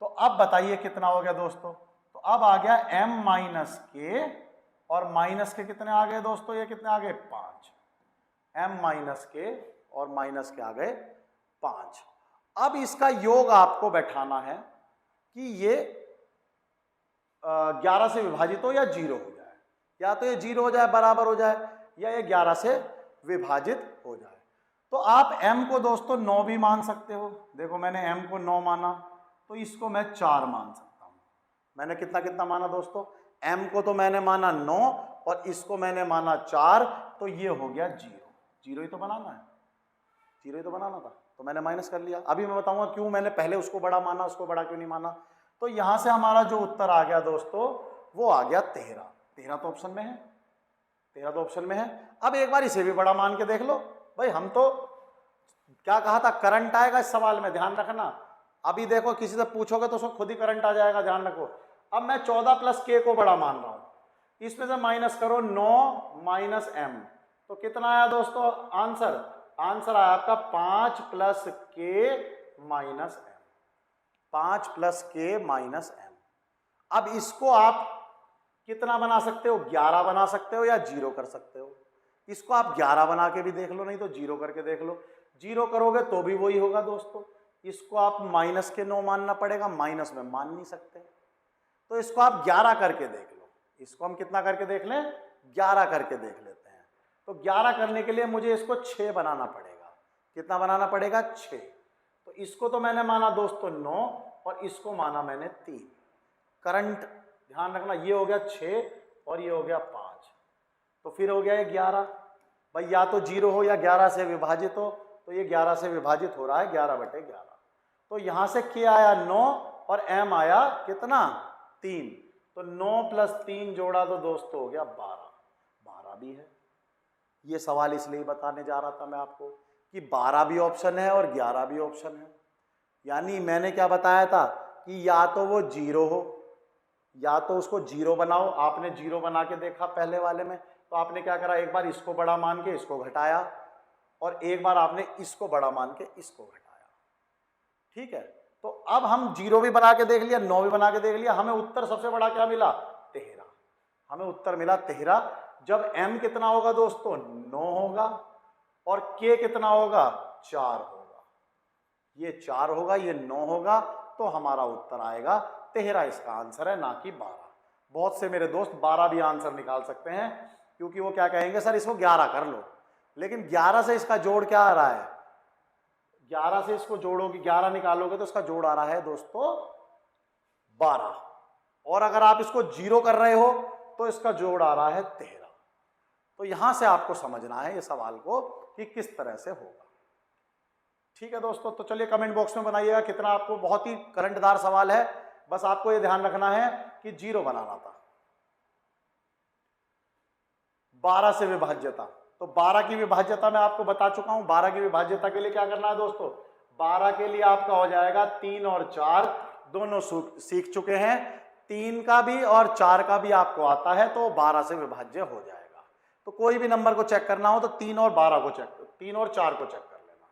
तो अब बताइए कितना हो गया दोस्तों, तो अब आ गया m माइनस के, और माइनस के कितने आ गए दोस्तों, ये कितने आ गए, 5, m माइनस के और माइनस के आ गए 5। अब इसका योग आपको बैठाना है कि ये 11 से विभाजित हो या 0 हो जाए, या तो ये 0 हो जाए, बराबर हो जाए, या ये 11 से विभाजित हो जाए। तो आप m को दोस्तों 9 भी मान सकते हो, देखो मैंने m को 9 माना, तो इसको मैं 4 मान सकता हूं। मैंने कितना कितना माना दोस्तों, m को तो मैंने माना 9 और इसको मैंने माना 4, तो ये हो गया 0। 0 ही तो बनाना है, 0 ही तो बनाना था, तो मैंने माइनस कर लिया। अभी मैं बताऊंगा क्यों मैंने पहले उसको बड़ा माना, उसको बड़ा क्यों नहीं माना। तो यहां से हमारा जो उत्तर आ गया दोस्तों, वो आ गया 13। 13 तो ऑप्शन में है, 13 तो ऑप्शन में है। अब एक बार इसे भी बड़ा मान के देख लो भाई। हम तो क्या कहा था, करंट आएगा इस सवाल में, ध्यान रखना। अभी देखो किसी से पूछोगे तो उसको खुद ही करंट आ जाएगा, ध्यान रखो। अब मैं 14 प्लस के को बड़ा मान रहा हूं, इसमें से माइनस करो 9 माइनस एम, तो कितना आया दोस्तों आंसर? आंसर आया आपका 5 प्लस के माइनस एम, 5 प्लस के माइनस एम। अब इसको आप कितना बना सकते हो? 11 बना सकते हो या 0 कर सकते हो। इसको आप 11 बना के भी देख लो, नहीं तो 0 करके देख लो। 0 करोगे तो भी वही होगा दोस्तों। इसको आप माइनस के 9 मानना पड़ेगा, माइनस में मान नहीं सकते, तो इसको आप 11 करके देख लो। इसको हम कितना करके देख लें? 11 करके देख लेते हैं। तो 11 करने के लिए मुझे इसको 6 बनाना पड़ेगा। कितना बनाना पड़ेगा? 6। तो इसको तो मैंने माना दोस्तों 9 और इसको माना मैंने 3। करंट ध्यान रखना, ये हो गया 6 और ये हो गया 5, तो फिर हो गया ये 11। भाई या तो 0 हो या 11 से विभाजित हो, तो ये 11 से विभाजित हो रहा है, 11/11। तो यहां से क्या आया? 9 और m आया कितना? 3। तो 9 प्लस 3 जोड़ा तो दोस्तों हो गया 12। 12 भी है। ये सवाल इसलिए बताने जा रहा था मैं आपको कि 12 भी ऑप्शन है और 11 भी ऑप्शन है। यानी मैंने क्या बताया था कि या तो वो 0 हो या तो उसको 0 बनाओ। आपने 0 बना के देखा पहले वाले में, तो आपने क्या करा, एक बार इसको बड़ा मान के इसको घटाया और एक बार आपने इसको बड़ा मान के इसको घटाया। ठीक है, तो अब हम 0 भी बना के देख लिया, 9 भी बना के देख लिया, हमें उत्तर सबसे बड़ा क्या मिला? 13। हमें उत्तर मिला 13। जब m कितना होगा दोस्तों? 9 होगा और k कितना होगा? 4 होगा। ये 4 होगा, ये 9 होगा, तो हमारा उत्तर आएगा 13। इसका आंसर है, ना कि 12। बहुत से मेरे दोस्त 12 भी आंसर निकाल सकते हैं, क्योंकि वो क्या कहेंगे, सर इसको 11 कर लो। लेकिन 11 से इसका जोड़ क्या आ रहा है? 11 से इसको जोड़ोगे, 11 निकालोगे तो इसका जोड़ आ रहा है दोस्तों 12। और अगर आप इसको 0 कर रहे हो तो इसका जोड़ आ रहा है 13। तो यहां से आपको समझना है ये सवाल को कि किस तरह से होगा। ठीक है दोस्तों, तो चलिए कमेंट बॉक्स में बनाइएगा कितना आपको, बहुत ही करंटदार सवाल है। बस आपको ये ध्यान रखना है कि 0 बनाना था। 12 से विभाज्यता, तो 12 की विभाज्यता मैं आपको बता चुका हूं। 12 की विभाज्यता के लिए क्या करना है दोस्तों? 12 के लिए आपका हो जाएगा 3 और 4 दोनों सीख चुके हैं। 3 का भी और 4 का भी आपको आता है, तो 12 से विभाज्य हो जाएगा। तो कोई भी नंबर को चेक करना हो तो 3 और 12 को चेक, 3 और 4 को चेक कर लेना।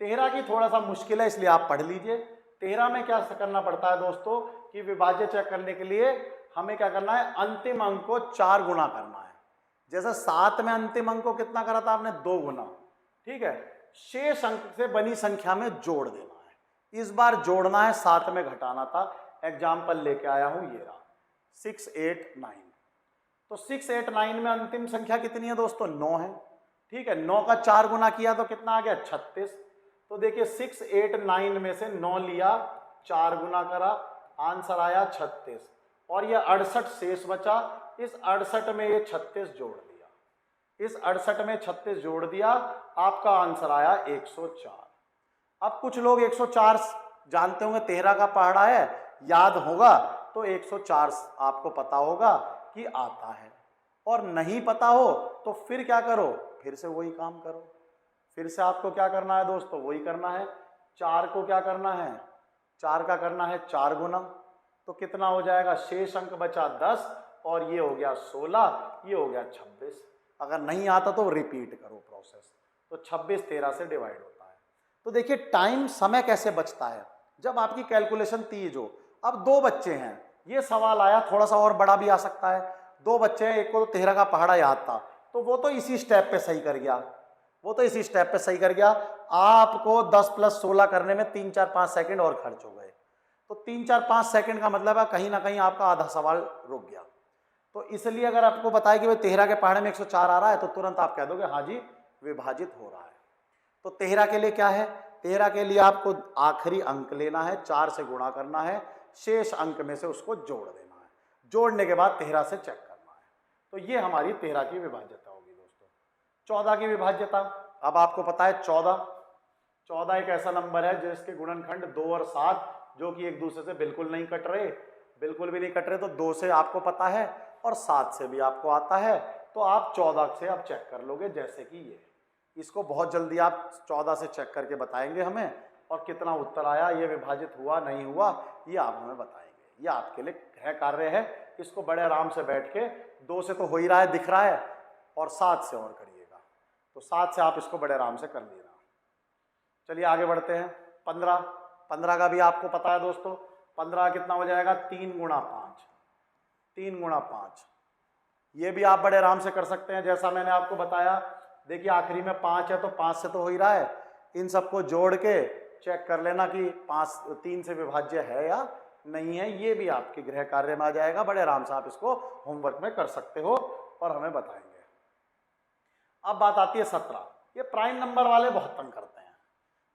13 की थोड़ा सा मुश्किल है, इसलिए आप पढ़ लीजिए। 13 में क्या करना पड़ता है दोस्तों कि विभाज्य चेक करने के लिए हमें क्या करना है? अंतिम अंक को 4 गुना करना है। जैसे 7 में अंतिम अंक को कितना करा था आपने? 2 गुना। ठीक है, शेष अंक से बनी संख्या में जोड़ देना है। इस बार जोड़ना है, 7 में घटाना था। एग्जाम्पल लेके आया हूं, ये रहा 6, 8, 9। तो 6, 8, 9 में अंतिम संख्या कितनी है दोस्तों? 9 है। ठीक है, 9 का 4 गुना किया तो कितना आ गया? 36। तो देखिए 6, 8, 9 में से 9 लिया, 4 गुना करा, आंसर आया 36। और ये 68 शेष बचा। इस 68 में ये 36 जोड़ दिया, इस 68 में 36 जोड़ दिया, आपका आंसर आया 104। अब कुछ लोग 104 जानते होंगे, 13 का पहाड़ा है, याद होगा, तो 104 आपको पता होगा कि आता है। और नहीं पता हो तो फिर क्या करो? फिर से वही काम करो। फिर से आपको क्या करना है दोस्तों? वही करना है। 4 को क्या करना है? 4 का करना है 4 गुना, तो कितना हो जाएगा? शेष अंक बचा 10 और ये हो गया 16, ये हो गया 26। अगर नहीं आता तो रिपीट करो प्रोसेस। तो 26 13 से डिवाइड होता है। तो देखिए टाइम, समय कैसे बचता है जब आपकी कैलकुलेशन तेज हो। अब 2 बच्चे हैं, ये सवाल आया, थोड़ा सा और बड़ा भी आ सकता है। 2 बच्चे हैं, एक को तो 13 का पहाड़ा याद था, तो वो तो इसी स्टेप पे सही कर गया, वो तो इसी स्टेप पे सही कर गया। आपको 10 + 16 करने में 3, 4, 5 सेकंड और खर्च हो गए। तो 3, 4, 5 सेकंड का मतलब है कहीं ना कहीं आपका आधा सवाल रुक गया। तो इसलिए अगर आपको बताए कि भाई 13 के पहाड़े में 104 आ रहा है, तो तुरंत आप कह दोगे हाँ जी विभाजित हो रहा है। तो 13 के लिए क्या है? 13 के लिए आपको आखिरी अंक लेना है, 4 से गुणा करना है, शेष अंक में से उसको जोड़ देना है। जोड़ने के बाद 13 से चेक करना है। तो ये हमारी 13 की विभाज्यता होगी दोस्तों। 14 की विभाज्यता, अब आपको पता है 14 एक ऐसा नंबर है जिसके गुणनखंड 2 और 7 जो कि एक दूसरे से बिल्कुल नहीं कट रहे, बिल्कुल भी नहीं कट रहे, तो 2 से आपको पता है और 7 से भी आपको आता है, तो आप 14 से आप चेक कर लोगे। जैसे कि ये, इसको बहुत जल्दी आप 14 से चेक करके बताएंगे हमें, और कितना उत्तर आया, ये विभाजित हुआ नहीं हुआ, ये आप हमें बताएंगे। ये आपके लिए है कार्य है, इसको बड़े आराम से बैठ के 2 से तो हो ही रहा है, दिख रहा है, और 7 से और करिएगा, तो 7 से आप इसको बड़े आराम से कर लेना। चलिए आगे बढ़ते हैं। 15 का भी आपको पता है दोस्तों, 15 कितना हो जाएगा, 3 गुणा 5, 3 गुणा 5। ये भी आप बड़े आराम से कर सकते हैं, जैसा मैंने आपको बताया। देखिए आखिरी में 5 है, तो 5 से तो हो ही रहा है, इन सबको जोड़ के चेक कर लेना कि 3 से विभाज्य है या नहीं है। ये भी आपके गृह कार्य में आ जाएगा, बड़े आराम से आप इसको होमवर्क में कर सकते हो और हमें बताएंगे। अब बात आती है 17। ये प्राइम नंबर वाले बहुत तंग करते हैं,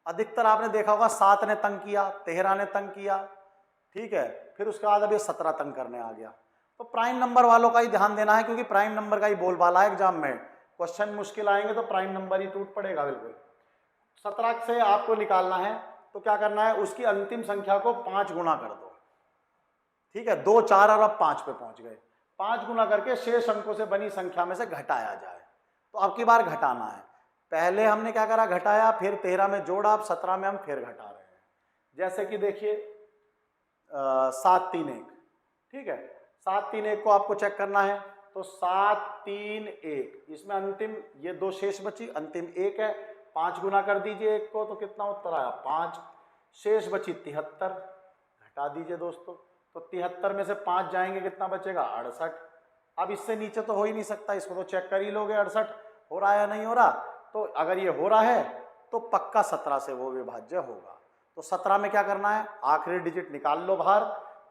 अधिकतर आपने देखा होगा 7 ने तंग किया, 13 ने तंग किया, ठीक है, फिर उसके बाद अब ये 17 तंग करने आ गया। तो प्राइम नंबर वालों का ही ध्यान देना है, क्योंकि प्राइम नंबर का ही बोलबाला है एग्जाम में। क्वेश्चन मुश्किल आएंगे तो प्राइम नंबर ही टूट पड़ेगा बिल्कुल। 17 से आपको निकालना है तो क्या करना है, उसकी अंतिम संख्या को 5 गुना कर दो, ठीक है, 2, 4 और अब 5 पे पहुंच गए। 5 गुना करके शेष अंकों से बनी संख्या में से घटाया जाए। तो अब की बार घटाना है, पहले हमने क्या करा, घटाया, फिर 13 में जोड़ा, अब 17 में हम फिर घटा रहे हैं। जैसे कि देखिए 7, 3, 1, ठीक है, 7, 3, 1 को आपको चेक करना है, तो 7, 3, 1, इसमें अंतिम ये 2 शेष बची, अंतिम 1 है, 5 गुना कर दीजिए 1 को, तो कितना उत्तर आया, 5। शेष बची 73, घटा दीजिए दोस्तों, तो 73 में से 5 जाएंगे, कितना बचेगा, 68। अब इससे नीचे तो हो ही नहीं सकता, इसको तो चेक कर ही लोगे 68 हो रहा है या नहीं हो रहा। तो अगर ये हो रहा है तो पक्का 17 से वो विभाज्य होगा। तो 17 में क्या करना है, आखिरी डिजिट निकाल लो बाहर,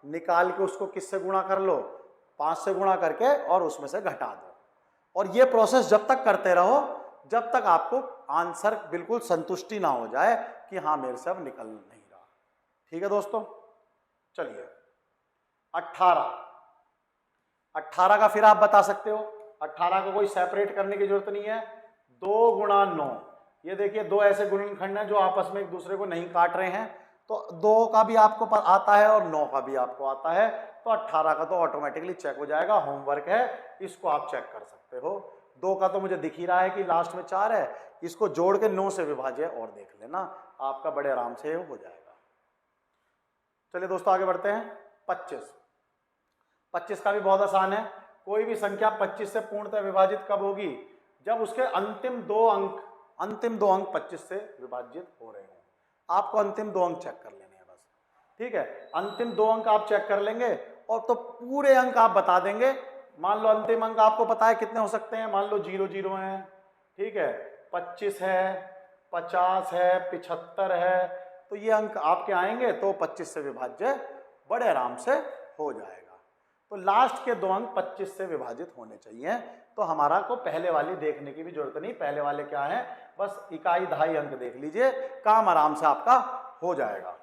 निकाल के उसको किससे गुणा कर लो, 5 से गुणा करके, और उसमें से घटा दो। और ये प्रोसेस जब तक करते रहो जब तक आपको आंसर बिल्कुल संतुष्टि ना हो जाए कि हाँ मेरे से अब निकल नहीं रहा। ठीक है दोस्तों, चलिए 18 का फिर आप बता सकते हो। 18 को कोई सेपरेट करने की जरूरत नहीं है, 2 गुणा 9। ये देखिए 2 ऐसे गुणनखंड हैं जो आपस में एक दूसरे को नहीं काट रहे हैं, तो 2 का भी आपको आता है और 9 का भी आपको आता है, तो 18 का तो ऑटोमेटिकली चेक हो जाएगा, होमवर्क है, इसको आप चेक कर सकते हो। 2 का तो मुझे दिख ही रहा है कि लास्ट में 4 है, इसको जोड़ के 9 से विभाज्य और देख लेना, आपका बड़े आराम से हो जाएगा। चलिए दोस्तों आगे बढ़ते हैं। 25 का भी बहुत आसान है। कोई भी संख्या 25 से पूर्णतः विभाजित कब होगी, जब उसके अंतिम दो अंक 25 से विभाजित हो रहे हो। आपको अंतिम 2 अंक चेक कर लेने हैं बस, ठीक है, अंतिम 2 अंक आप चेक कर लेंगे और तो पूरे अंक आप बता देंगे। मान लो अंतिम अंक आपको पता है कितने हो सकते हैं, मान लो 0 0 है, ठीक है, 25 है, 50 है, 75 है, तो ये अंक आपके आएंगे तो 25 से विभाज्य बड़े आराम से हो जाएगा। तो लास्ट के 2 अंक 25 से विभाजित होने चाहिए, तो हमारा को पहले वाली देखने की भी जरूरत नहीं, पहले वाले क्या है, बस इकाई दहाई अंक देख लीजिए, काम आराम से आपका हो जाएगा।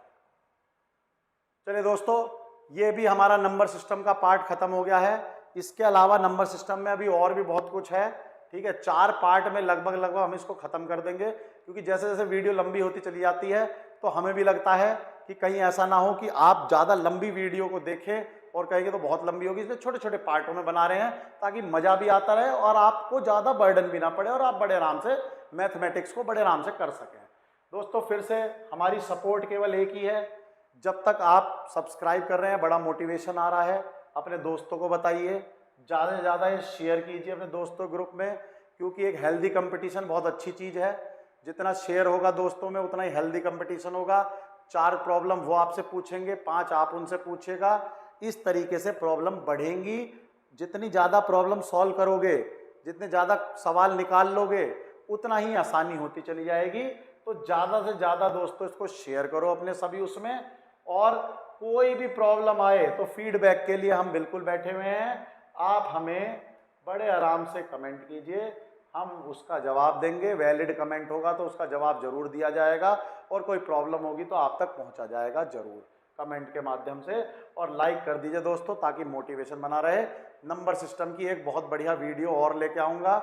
चलिए दोस्तों, ये भी हमारा नंबर सिस्टम का पार्ट खत्म हो गया है। इसके अलावा नंबर सिस्टम में अभी और भी बहुत कुछ है, ठीक है, 4 पार्ट में लगभग हम इसको खत्म कर देंगे, क्योंकि जैसे जैसे वीडियो लंबी होती चली जाती है तो हमें भी लगता है कि कहीं ऐसा ना हो कि आप ज़्यादा लंबी वीडियो को देखें और कहेंगे तो बहुत लंबी होगी, इसलिए छोटे छोटे पार्टों में बना रहे हैं ताकि मज़ा भी आता रहे और आपको ज़्यादा बर्डन भी ना पड़े और आप बड़े आराम से मैथमेटिक्स को बड़े आराम से कर सकें। दोस्तों फिर से हमारी सपोर्ट केवल एक ही है, जब तक आप सब्सक्राइब कर रहे हैं बड़ा मोटिवेशन आ रहा है, अपने दोस्तों को बताइए, ज़्यादा से ज़्यादा ये शेयर कीजिए अपने दोस्तों ग्रुप में, क्योंकि एक हेल्दी कंपटीशन बहुत अच्छी चीज़ है। जितना शेयर होगा दोस्तों में उतना ही हेल्दी कंपटीशन होगा। 4 प्रॉब्लम वो आपसे पूछेंगे, 5 आप उनसे पूछेगा, इस तरीके से प्रॉब्लम बढ़ेंगी। जितनी ज़्यादा प्रॉब्लम सॉल्व करोगे, जितने ज़्यादा सवाल निकाल लोगे, उतना ही आसानी होती चली जाएगी। तो ज़्यादा से ज़्यादा दोस्तों इसको शेयर करो अपने सभी उसमें, और कोई भी प्रॉब्लम आए तो फीडबैक के लिए हम बिल्कुल बैठे हुए हैं। आप हमें बड़े आराम से कमेंट कीजिए, हम उसका जवाब देंगे। वैलिड कमेंट होगा तो उसका जवाब जरूर दिया जाएगा, और कोई प्रॉब्लम होगी तो आप तक पहुंचा जाएगा जरूर। कमेंट के माध्यम से, और लाइक कर दीजिए दोस्तों ताकि मोटिवेशन बना रहे। नंबर सिस्टम की एक बहुत बढ़िया वीडियो और लेके आऊँगा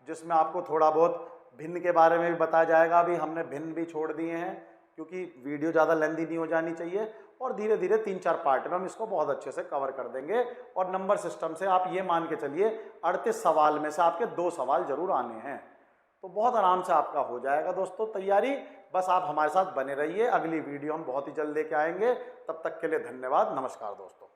जिसमें आपको थोड़ा बहुत भिन्न के बारे में भी बताया जाएगा। अभी हमने भिन्न भी छोड़ दिए हैं क्योंकि वीडियो ज़्यादा लेंदी नहीं हो जानी चाहिए, और धीरे धीरे 3-4 पार्ट में हम इसको बहुत अच्छे से कवर कर देंगे। और नंबर सिस्टम से आप ये मान के चलिए 38 सवाल में से आपके 2 सवाल जरूर आने हैं, तो बहुत आराम से आपका हो जाएगा दोस्तों तैयारी। बस आप हमारे साथ बने रहिए, अगली वीडियो हम बहुत ही जल्द लेके आएंगे। तब तक के लिए धन्यवाद, नमस्कार दोस्तों।